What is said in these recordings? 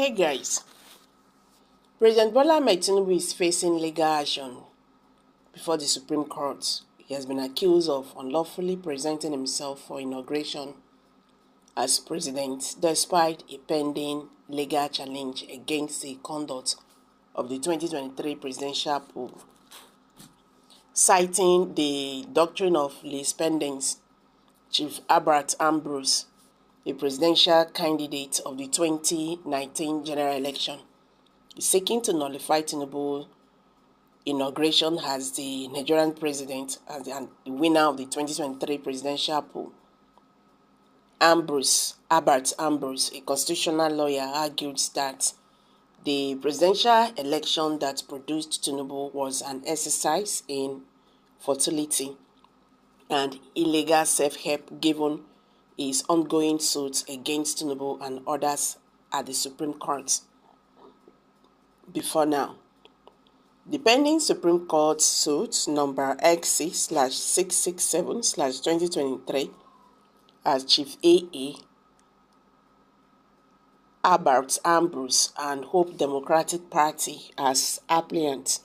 Hey guys, President Bola Ahmed Tinubu is facing legal action before the Supreme Court. He has been accused of unlawfully presenting himself for inauguration as president despite a pending legal challenge against the conduct of the 2023 presidential poll. Citing the doctrine of least spendings, Chief Albert Ambrose, the presidential candidate of the 2019 general election, is seeking to nullify Tinubu's inauguration as the Nigerian president and the winner of the 2023 presidential poll. Albert Ambrose, a constitutional lawyer, argued that the presidential election that produced Tinubu was an exercise in futility and illegal self-help given his ongoing suits against Tinubu and others at the Supreme Court before now. The pending Supreme Court suit number XC/667/2023 as Chief AA Albert Ambrose and Hope Democratic Party as applicants,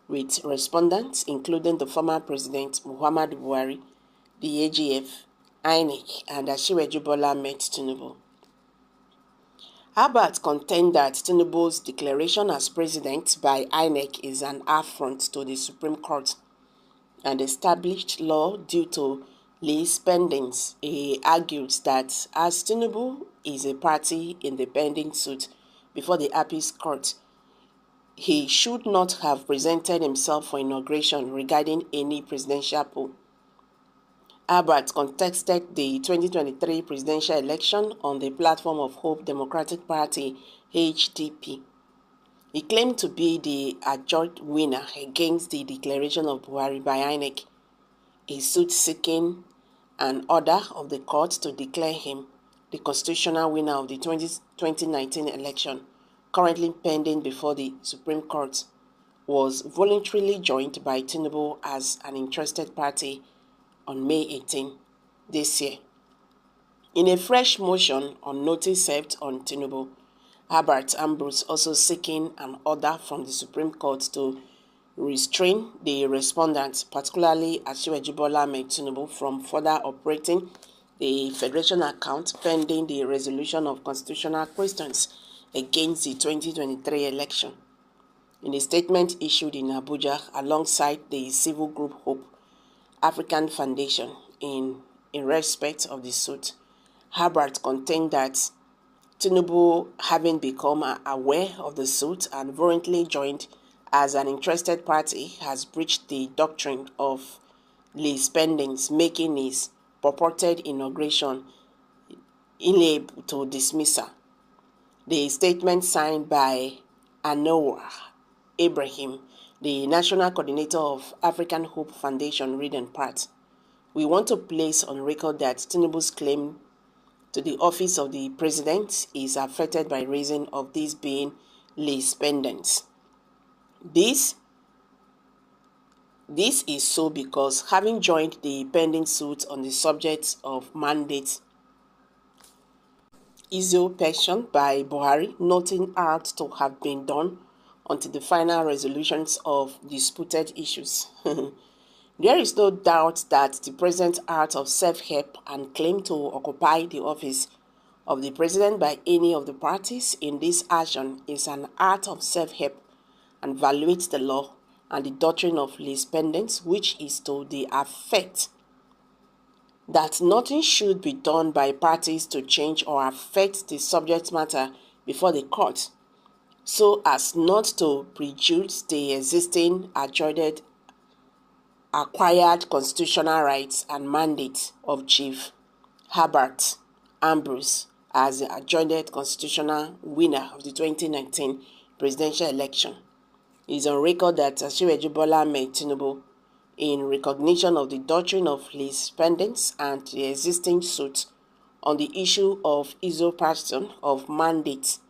with respondents including the former President Muhammadu Buhari, the AGF, INEC, and Asiwaju Bola Ahmed Tinubu. Albert contends that Tinubu's declaration as president by INEC is an affront to the Supreme Court and established law due to least spendings. He argues that as Tinubu is a party in the pending suit before the Appeals Court, he should not have presented himself for inauguration regarding any presidential poll. Albert contested the 2023 presidential election on the platform of Hope Democratic Party (HDP). He claimed to be the adjudged winner against the declaration of Buhari by INEC, a suit seeking an order of the court to declare him the constitutional winner of the 2019 election, currently pending before the Supreme Court, was voluntarily joined by Tinubu as an interested party on May 18 this year. In a fresh motion on notice served on Tinubu, Albert Ambrose also seeking an order from the Supreme Court to restrain the respondents, particularly Asiwaju Bola Ahmed Tinubu, from further operating the Federation account pending the resolution of constitutional questions against the 2023 election. In a statement issued in Abuja alongside the civil group Hope African Foundation in respect of the suit, Albert contends that Tinubu, having become aware of the suit and voluntarily joined as an interested party, has breached the doctrine of least spendings, making his purported inauguration ineligible to dismissal. The statement signed by Anwar Ibrahim, the National Coordinator of African Hope Foundation, read in part: "We want to place on record that Tinubu's claim to the office of the president is affected by reason of this being least spendings. This is so because, having joined the pending suit on the subject of mandate usurpation by Buhari, nothing ought to have been done until the final resolutions of disputed issues. There is no doubt that the present art of self-help and claim to occupy the office of the president by any of the parties in this action is an art of self-help and violates the law and the doctrine of least spendings, which is to the effect that nothing should be done by parties to change or affect the subject matter before the court, so as not to prejudice the existing acquired constitutional rights and mandates of Chief Albert Ambrose as the adjourned constitutional winner of the 2019 presidential election. It is on record that Asiwaju Bola Ahmed Tinubu, in recognition of the doctrine of least spendings and the existing suit on the issue of usurpation of mandates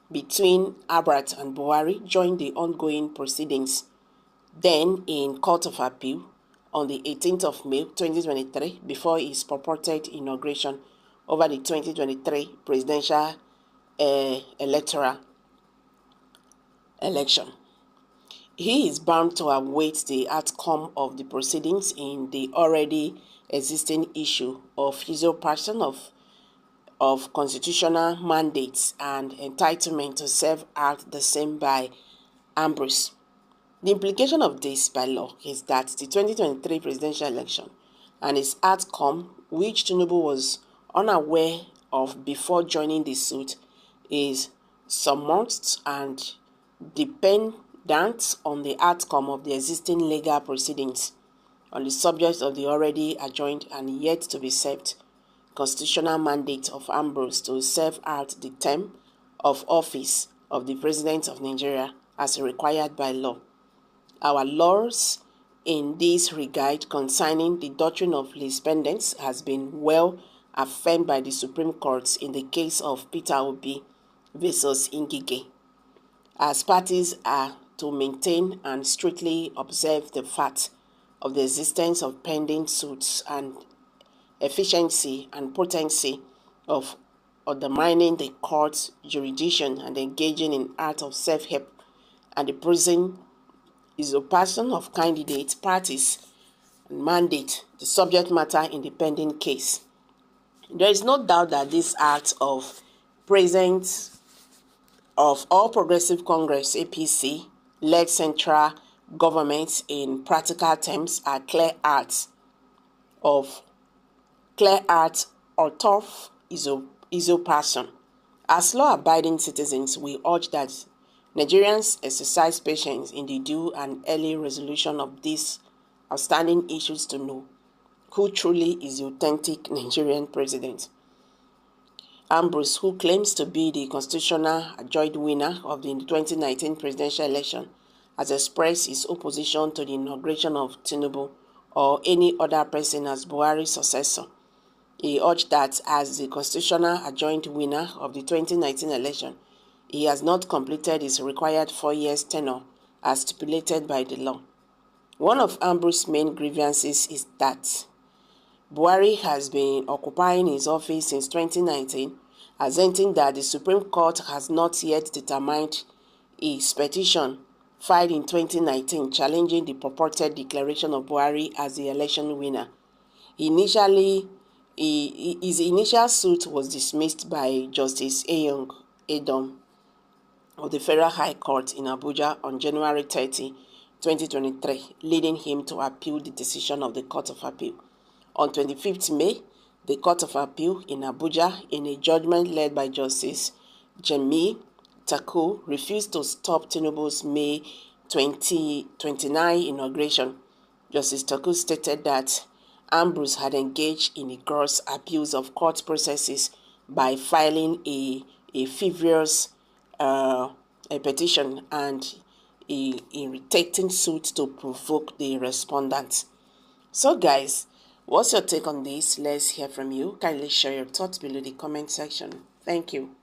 between Albert and Buhari, joined the ongoing proceedings then in Court of Appeal on the 18th of May 2023 before his purported inauguration over the 2023 presidential electoral election. He is bound to await the outcome of the proceedings in the already existing issue of usurpation of constitutional mandates and entitlement to serve out the same by Ambrose. The implication of this by law is that the 2023 presidential election and its outcome, which Tinubu was unaware of before joining the suit, is summoned and dependent on the outcome of the existing legal proceedings on the subject of the already adjourned and yet to be served constitutional mandate of Ambrose to serve out the term of office of the President of Nigeria as required by law. Our laws in this regard concerning the doctrine of lis pendens has been well affirmed by the Supreme Court in the case of Peter Obi versus Ngige, as parties are to maintain and strictly observe the fact of the existence of pending suits and efficiency and potency of undermining the court's jurisdiction and engaging in art of self-help and the prison usurpation of candidate parties and mandate the subject matter in the pending case. There is no doubt that this act of present of All Progressive Congress APC led central government in practical terms are clear acts of usurpation. As law-abiding citizens, we urge that Nigerians exercise patience in the due and early resolution of these outstanding issues to know who truly is the authentic Nigerian president. Ambrose, who claims to be the constitutional adjourned winner of the 2019 presidential election, has expressed his opposition to the inauguration of Tinubu or any other person as Buhari's successor. He urged that as the constitutional adjourned winner of the 2019 election, he has not completed his required 4 years tenure as stipulated by the law. One of Ambrose's main grievances is that Buhari has been occupying his office since 2019, asserting that the Supreme Court has not yet determined his petition filed in 2019 challenging the purported declaration of Buhari as the election winner. His initial suit was dismissed by Justice Eyong Edom of the Federal High Court in Abuja on January 30, 2023, leading him to appeal the decision of the Court of Appeal. On 25th May, the Court of Appeal in Abuja, in a judgment led by Justice Jemi Taku, refused to stop Tinubu's May 2029 inauguration. Justice Taku stated that Ambrose had engaged in a gross abuse of court processes by filing a frivolous a petition and a irritating suit to provoke the respondent. So guys, what's your take on this? Let's hear from you. Kindly share your thoughts below the comment section. Thank you.